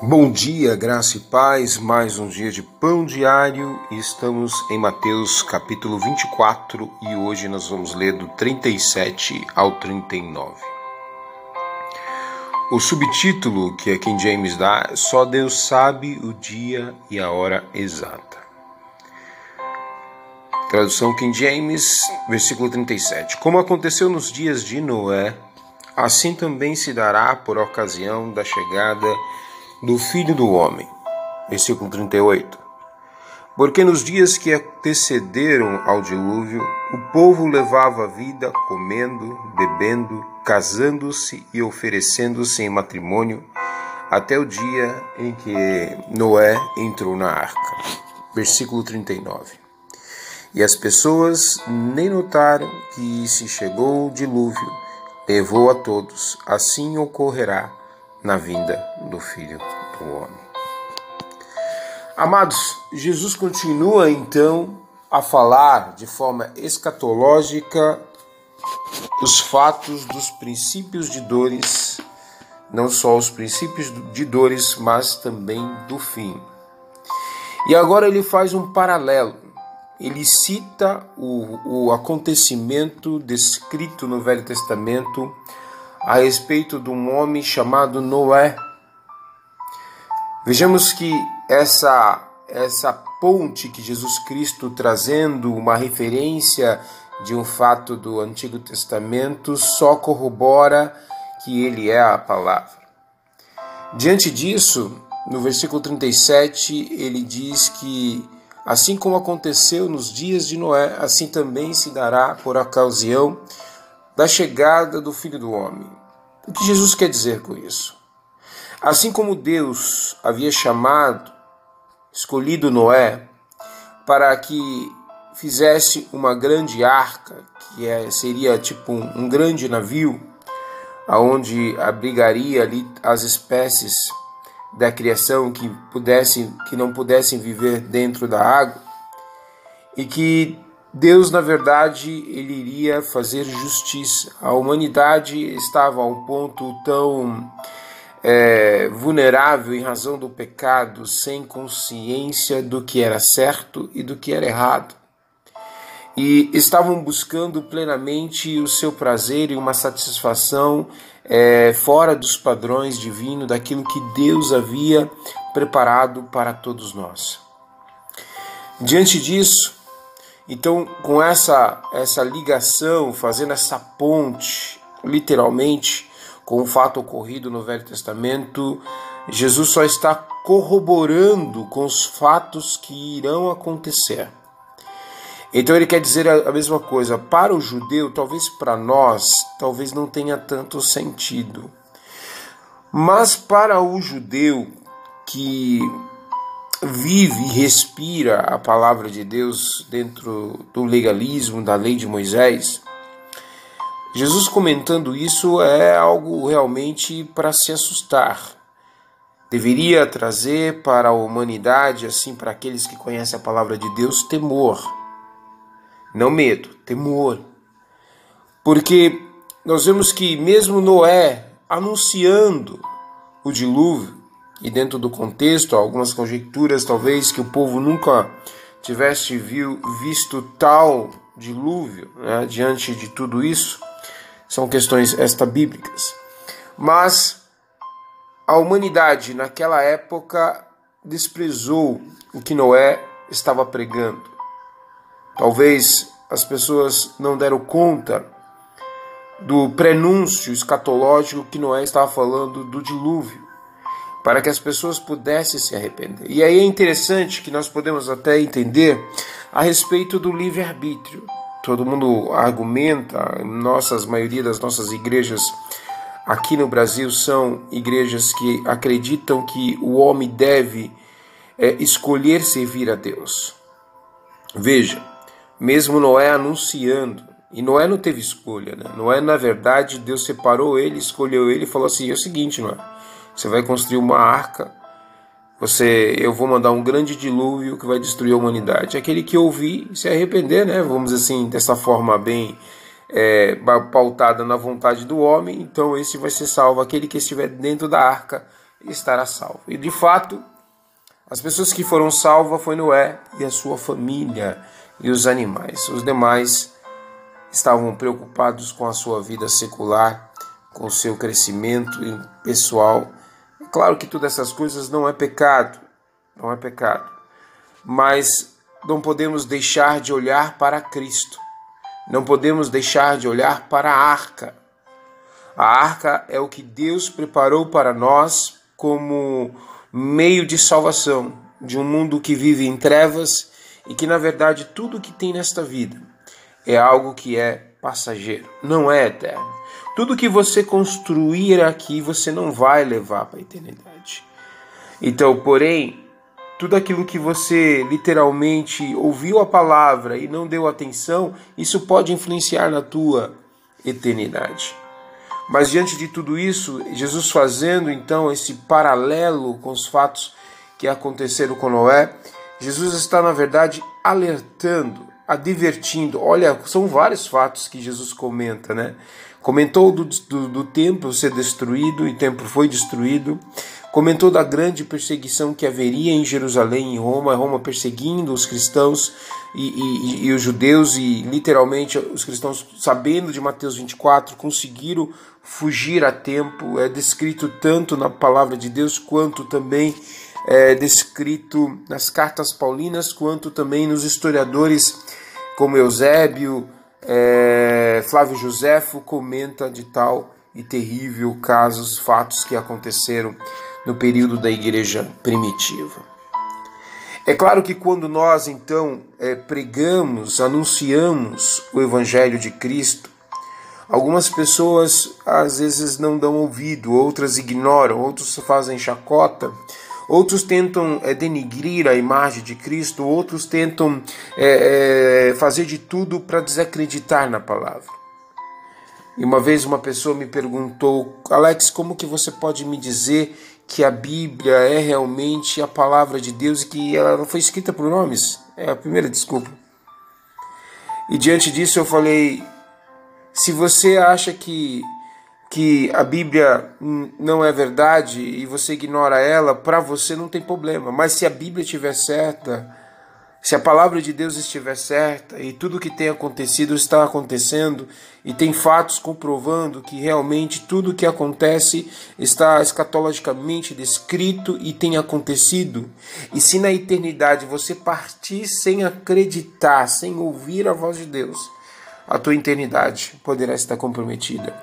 Bom dia, graça e paz, mais um dia de pão diário e estamos em Mateus capítulo 24 e hoje nós vamos ler do 37 ao 39. O subtítulo que a King James dá é Só Deus sabe o dia e a hora exata. Tradução King James, versículo 37. Como aconteceu nos dias de Noé, assim também se dará por ocasião da chegada do Filho do Homem. Versículo 38. Porque nos dias que antecederam ao dilúvio, o povo levava a vida comendo, bebendo, casando-se e oferecendo-se em matrimônio, até o dia em que Noé entrou na arca. Versículo 39. E as pessoas nem notaram que se chegou o dilúvio, levou a todos, assim ocorrerá na vinda do Filho do Homem. Amados, Jesus continua então a falar de forma escatológica os fatos dos princípios de dores, não só os princípios de dores, mas também do fim. E agora ele faz um paralelo. Ele cita o acontecimento descrito no Velho Testamento a respeito de um homem chamado Noé. Vejamos que essa ponte que Jesus Cristo trazendo uma referência de um fato do Antigo Testamento só corrobora que ele é a palavra. Diante disso, no versículo 37, ele diz que assim como aconteceu nos dias de Noé, assim também se dará por ocasião da chegada do Filho do Homem. O que Jesus quer dizer com isso? Assim como Deus havia escolhido Noé para que fizesse uma grande arca, que seria tipo um grande navio, aonde abrigaria ali as espécies da criação que não pudessem viver dentro da água, e que Deus, na verdade, ele iria fazer justiça. A humanidade estava a um ponto tão vulnerável em razão do pecado, sem consciência do que era certo e do que era errado. E estavam buscando plenamente o seu prazer e uma satisfação fora dos padrões divinos, daquilo que Deus havia preparado para todos nós. Diante disso, então, com essa ligação, fazendo essa ponte, literalmente, com o fato ocorrido no Velho Testamento, Jesus só está corroborando com os fatos que irão acontecer. Então ele quer dizer a mesma coisa. Para o judeu, talvez para nós, talvez não tenha tanto sentido. Mas para o judeu que vive e respira a palavra de Deus dentro do legalismo, da lei de Moisés, Jesus comentando isso é algo realmente para se assustar. Deveria trazer para a humanidade, assim, para aqueles que conhecem a palavra de Deus, temor. Não medo, temor. Porque nós vemos que mesmo Noé anunciando o dilúvio, e dentro do contexto, algumas conjecturas talvez que o povo nunca tivesse visto tal dilúvio, né, diante de tudo isso, são questões extra-bíblicas. Mas a humanidade naquela época desprezou o que Noé estava pregando. Talvez as pessoas não deram conta do prenúncio escatológico que Noé estava falando do dilúvio, para que as pessoas pudessem se arrepender. E aí é interessante que nós podemos até entender a respeito do livre-arbítrio. Todo mundo argumenta, a maioria das nossas igrejas aqui no Brasil são igrejas que acreditam que o homem deve escolher servir a Deus. Veja, mesmo Noé anunciando, e Noé não teve escolha, né? Noé, na verdade, Deus separou ele, escolheu ele e falou assim, é o seguinte, Noé, você vai construir uma arca, eu vou mandar um grande dilúvio que vai destruir a humanidade. Aquele que ouvir se arrepender, né? Vamos dizer assim, dessa forma bem pautada na vontade do homem, então esse vai ser salvo. Aquele que estiver dentro da arca e estará salvo. E de fato, as pessoas que foram salvas foi Noé e a sua família e os animais. Os demais estavam preocupados com a sua vida secular, com o seu crescimento pessoal. É claro que todas essas coisas não é pecado, mas não podemos deixar de olhar para Cristo. Não podemos deixar de olhar para a arca. A arca é o que Deus preparou para nós como meio de salvação de um mundo que vive em trevas e que, na verdade, tudo que tem nesta vida é algo que é passageiro, não é eterno. Tudo que você construir aqui, você não vai levar para a eternidade. Então, porém, tudo aquilo que você literalmente ouviu a palavra e não deu atenção, isso pode influenciar na tua eternidade. Mas diante de tudo isso, Jesus fazendo então esse paralelo com os fatos que aconteceram com Noé, Jesus está na verdade alertando, advertindo. Olha, são vários fatos que Jesus comenta, né? Comentou do templo ser destruído, e o templo foi destruído. Comentou da grande perseguição que haveria em Jerusalém e Roma perseguindo os cristãos e os judeus, e literalmente os cristãos, sabendo de Mateus 24, conseguiram fugir a tempo. É descrito tanto na palavra de Deus, quanto também é descrito nas cartas paulinas, quanto também nos historiadores como Eusébio, Flávio Joséfo comenta de tal e terrível casos, fatos que aconteceram no período da igreja primitiva. É claro que quando nós então pregamos, anunciamos o Evangelho de Cristo, algumas pessoas às vezes não dão ouvido, outras ignoram, outros fazem chacota, outros tentam denigrir a imagem de Cristo, outros tentam fazer de tudo para desacreditar na palavra. E uma vez uma pessoa me perguntou: Alex, como que você pode me dizer que a Bíblia é realmente a palavra de Deus e que ela não foi escrita por homens? É a primeira desculpa. E diante disso eu falei: se você acha que a Bíblia não é verdade e você ignora ela, para você não tem problema. Mas se a Bíblia estiver certa, se a palavra de Deus estiver certa e tudo que tem acontecido está acontecendo e tem fatos comprovando que realmente tudo que acontece está escatologicamente descrito e tem acontecido, e se na eternidade você partir sem acreditar, sem ouvir a voz de Deus, a tua eternidade poderá estar comprometida.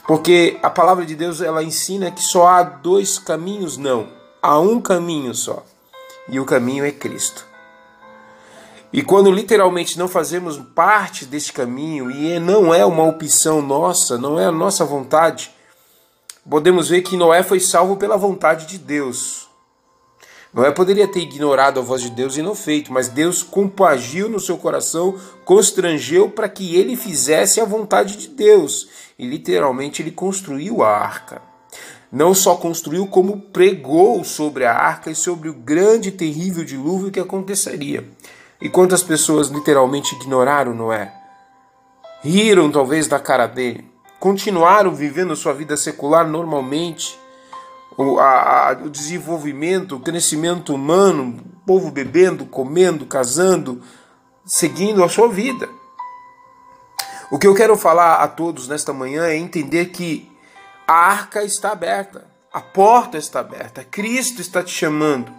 Porque a palavra de Deus, ela ensina que só há dois caminhos, não. Há um caminho só. E o caminho é Cristo. E quando literalmente não fazemos parte deste caminho, e não é uma opção nossa, não é a nossa vontade, podemos ver que Noé foi salvo pela vontade de Deus. Noé poderia ter ignorado a voz de Deus e não feito, mas Deus compagiu no seu coração, constrangeu para que ele fizesse a vontade de Deus. E literalmente ele construiu a arca. Não só construiu, como pregou sobre a arca e sobre o grande e terrível dilúvio que aconteceria. E quantas pessoas literalmente ignoraram Noé? Riram talvez da cara dele. Continuaram vivendo sua vida secular normalmente. O desenvolvimento, o crescimento humano, o povo bebendo, comendo, casando, seguindo a sua vida. O que eu quero falar a todos nesta manhã é entender que a arca está aberta, a porta está aberta, Cristo está te chamando,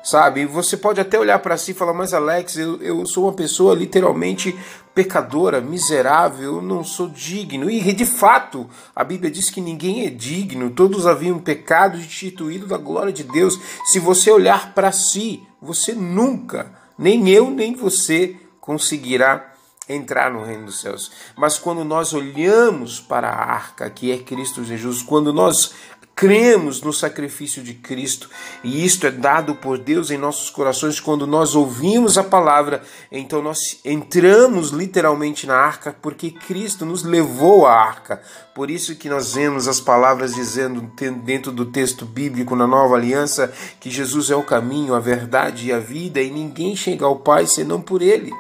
sabe? E você pode até olhar para si e falar: mas Alex, eu sou uma pessoa literalmente pecadora, miserável, eu não sou digno. E de fato, a Bíblia diz que ninguém é digno, todos haviam pecado e destituído da glória de Deus. Se você olhar para si, você nunca, nem eu nem você, conseguirá entrar no reino dos céus. Mas quando nós olhamos para a arca, que é Cristo Jesus, quando nós cremos no sacrifício de Cristo, e isto é dado por Deus em nossos corações, quando nós ouvimos a palavra, então nós entramos literalmente na arca, porque Cristo nos levou à arca. Por isso que nós vemos as palavras dizendo dentro do texto bíblico na Nova Aliança que Jesus é o caminho, a verdade e a vida, e ninguém chega ao Pai senão por Ele.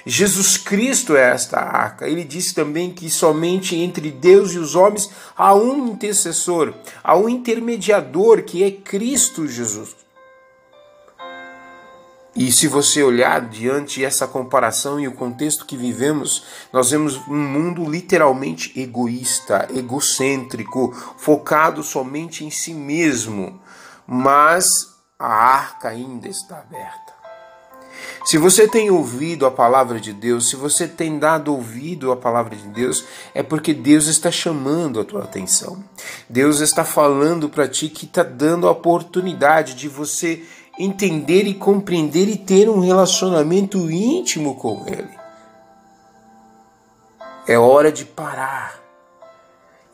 Jesus Cristo é esta arca. Ele disse também que somente entre Deus e os homens há um intercessor, há um intermediador, que é Cristo Jesus. E se você olhar diante essa comparação e o contexto que vivemos, nós vemos um mundo literalmente egoísta, egocêntrico, focado somente em si mesmo. Mas a arca ainda está aberta. Se você tem ouvido a palavra de Deus, se você tem dado ouvido à palavra de Deus, é porque Deus está chamando a tua atenção. Deus está falando para ti que está dando a oportunidade de você entender e compreender e ter um relacionamento íntimo com Ele. É hora de parar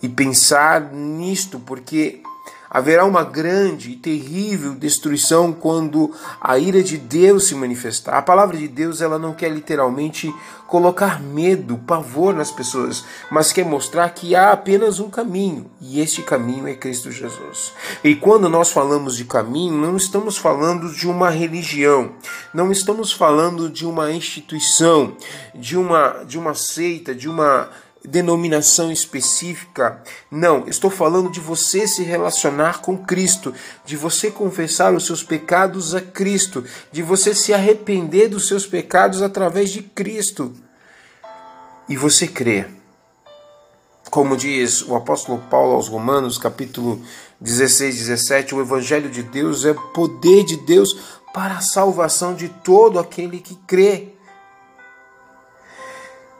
e pensar nisto, porque haverá uma grande e terrível destruição quando a ira de Deus se manifestar. A palavra de Deus, ela não quer literalmente colocar medo, pavor nas pessoas, mas quer mostrar que há apenas um caminho, e este caminho é Cristo Jesus. E quando nós falamos de caminho, não estamos falando de uma religião, não estamos falando de uma instituição, de uma seita, de uma denominação específica. Não, estou falando de você se relacionar com Cristo, de você confessar os seus pecados a Cristo, de você se arrepender dos seus pecados através de Cristo. E você crê. Como diz o apóstolo Paulo aos Romanos, capítulo 16, 17, o Evangelho de Deus é poder de Deus para a salvação de todo aquele que crê.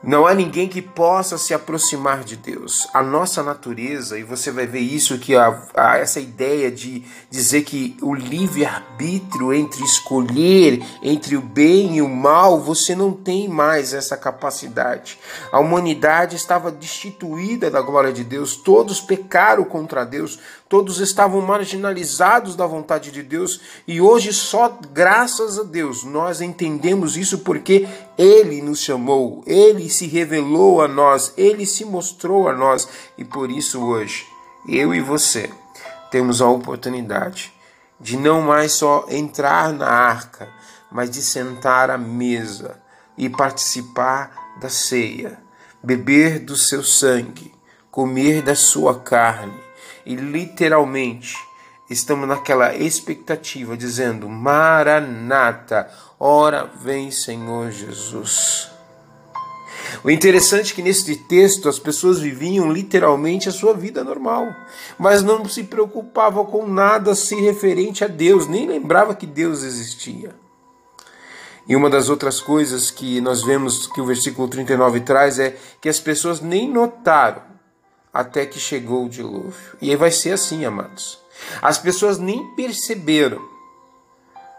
Não há ninguém que possa se aproximar de Deus. A nossa natureza, e você vai ver isso, que essa ideia de dizer que o livre-arbítrio entre escolher entre o bem e o mal, você não tem mais essa capacidade. A humanidade estava destituída da glória de Deus, todos pecaram contra Deus, todos estavam marginalizados da vontade de Deus, e hoje só graças a Deus nós entendemos isso, porque Ele nos chamou, Ele se revelou a nós, Ele se mostrou a nós, e por isso hoje, eu e você temos a oportunidade de não mais só entrar na arca, mas de sentar à mesa e participar da ceia, beber do seu sangue, comer da sua carne, e literalmente estamos naquela expectativa, dizendo: Maranata, ora vem Senhor Jesus. O interessante é que nesse texto as pessoas viviam literalmente a sua vida normal, mas não se preocupavam com nada assim referente a Deus, nem lembrava que Deus existia. E uma das outras coisas que nós vemos que o versículo 39 traz é que as pessoas nem notaram até que chegou o dilúvio. E aí vai ser assim, amados. As pessoas nem perceberam.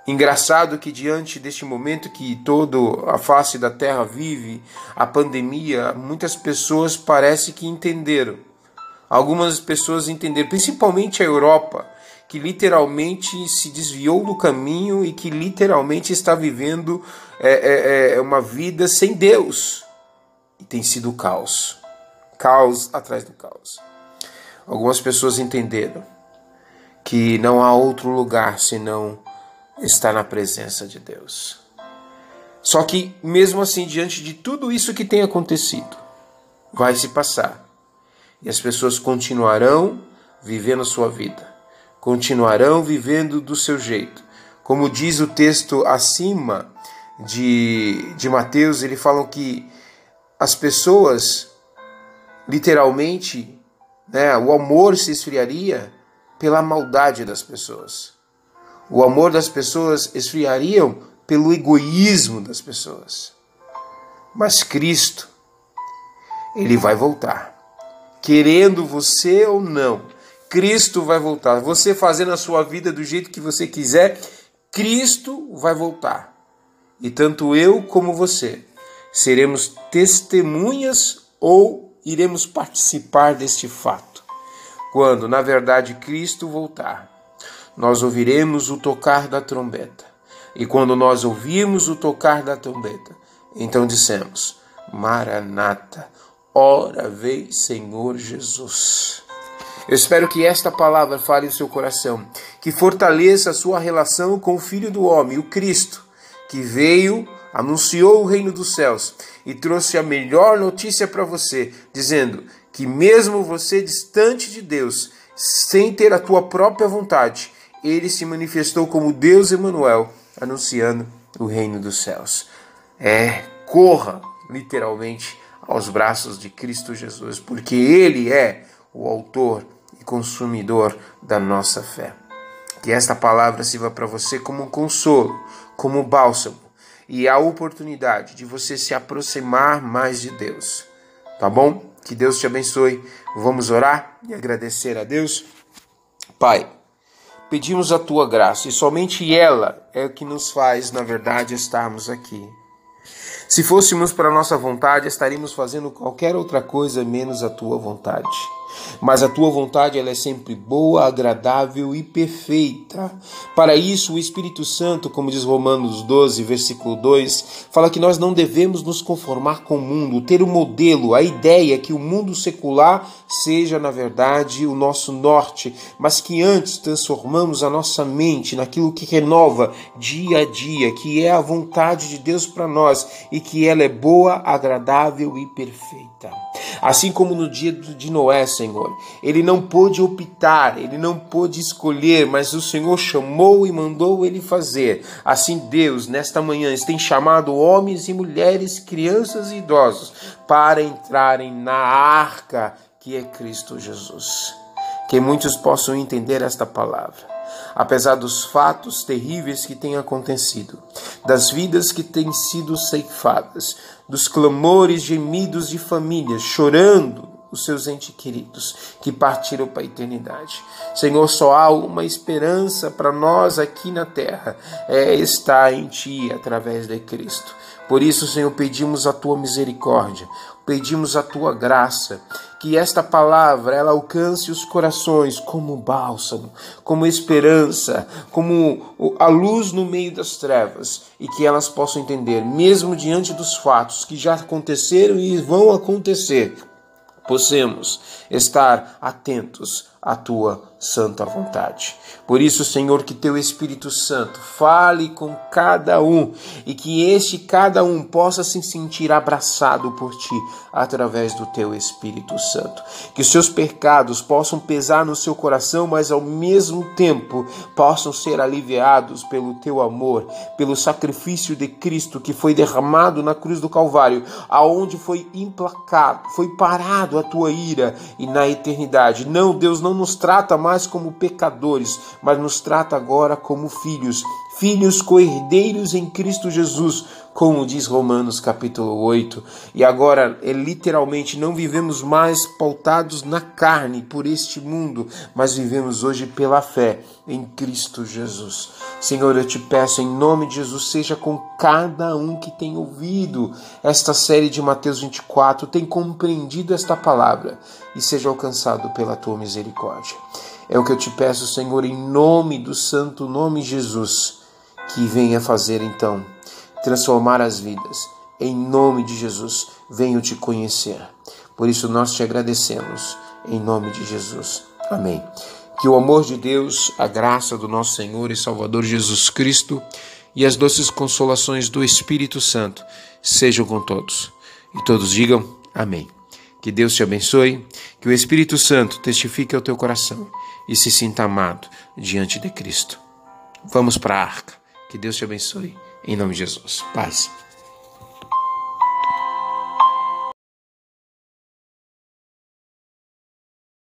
Engraçado que diante deste momento que toda a face da terra vive, a pandemia, muitas pessoas parece que entenderam. Algumas pessoas entenderam, principalmente a Europa, que literalmente se desviou do caminho e que literalmente está vivendo uma vida sem Deus. E tem sido caos. Caos atrás do caos. Algumas pessoas entenderam que não há outro lugar senão estar na presença de Deus. Só que, mesmo assim, diante de tudo isso que tem acontecido, vai se passar. E as pessoas continuarão vivendo a sua vida. Continuarão vivendo do seu jeito. Como diz o texto acima de Mateus, ele fala que as pessoas, literalmente, o amor se esfriaria pela maldade das pessoas. O amor das pessoas esfriariam pelo egoísmo das pessoas. Mas Cristo, Ele vai voltar. Querendo você ou não, Cristo vai voltar. Você fazendo a sua vida do jeito que você quiser, Cristo vai voltar. E tanto eu como você seremos testemunhas ou iremos participar deste fato. Quando, na verdade, Cristo voltar, nós ouviremos o tocar da trombeta. E quando nós ouvirmos o tocar da trombeta, então dissemos: Maranata, ora vem Senhor Jesus. Eu espero que esta palavra fale no seu coração, que fortaleça a sua relação com o Filho do Homem, o Cristo, que veio anunciou o reino dos céus e trouxe a melhor notícia para você, dizendo que mesmo você distante de Deus, sem ter a tua própria vontade, ele se manifestou como Deus Emanuel, anunciando o reino dos céus. Corra, literalmente, aos braços de Cristo Jesus, porque Ele é o autor e consumidor da nossa fé. Que esta palavra sirva para você como um consolo, como um bálsamo, e a oportunidade de você se aproximar mais de Deus. Tá bom? Que Deus te abençoe. Vamos orar e agradecer a Deus. Pai, pedimos a Tua graça, e somente ela é o que nos faz, na verdade, estarmos aqui. Se fôssemos para a nossa vontade, estaríamos fazendo qualquer outra coisa menos a Tua vontade. Mas a Tua vontade ela é sempre boa, agradável e perfeita. Para isso, o Espírito Santo, como diz Romanos 12, versículo 2, fala que nós não devemos nos conformar com o mundo, ter o modelo, a ideia que o mundo secular seja, na verdade, o nosso norte, mas que antes transformamos a nossa mente naquilo que renova dia a dia, que é a vontade de Deus para nós e que ela é boa, agradável e perfeita. Assim como no dia de Noé, Senhor, ele não pôde optar, ele não pôde escolher, mas o Senhor chamou e mandou ele fazer. Assim Deus, nesta manhã, tem chamado homens e mulheres, crianças e idosos para entrarem na arca que é Cristo Jesus. Que muitos possam entender esta palavra. Apesar dos fatos terríveis que têm acontecido, das vidas que têm sido ceifadas, dos clamores, gemidos de famílias chorando os seus entes queridos que partiram para a eternidade. Senhor, só há uma esperança para nós aqui na terra, é estar em Ti através de Cristo. Por isso, Senhor, pedimos a Tua misericórdia, pedimos a Tua graça, que esta palavra ela alcance os corações como bálsamo, como esperança, como a luz no meio das trevas, e que elas possam entender, mesmo diante dos fatos que já aconteceram e vão acontecer, possamos estar atentos à Tua santa vontade. Por isso, Senhor, que Teu Espírito Santo fale com cada um e que cada um possa se sentir abraçado por Ti através do Teu Espírito Santo. Que os seus pecados possam pesar no seu coração, mas ao mesmo tempo possam ser aliviados pelo Teu amor, pelo sacrifício de Cristo que foi derramado na cruz do Calvário, aonde foi implacado, foi parado a Tua ira e na eternidade. Não, Deus não nos trata mais como pecadores, mas nos trata agora como filhos, filhos co-herdeiros em Cristo Jesus, como diz Romanos capítulo 8. E agora, literalmente, não vivemos mais pautados na carne por este mundo, mas vivemos hoje pela fé em Cristo Jesus. Senhor, eu te peço em nome de Jesus, seja com cada um que tem ouvido esta série de Mateus 24, tem compreendido esta palavra e seja alcançado pela Tua misericórdia. É o que eu te peço, Senhor, em nome do santo nome de Jesus, que venha fazer então transformar as vidas. Em nome de Jesus, venho te conhecer. Por isso nós te agradecemos, em nome de Jesus. Amém. Que o amor de Deus, a graça do nosso Senhor e Salvador Jesus Cristo e as doces consolações do Espírito Santo sejam com todos. E todos digam amém. Que Deus te abençoe, que o Espírito Santo testifique ao teu coração e se sinta amado diante de Cristo. Vamos para a arca. Que Deus te abençoe. Em nome de Jesus. Paz.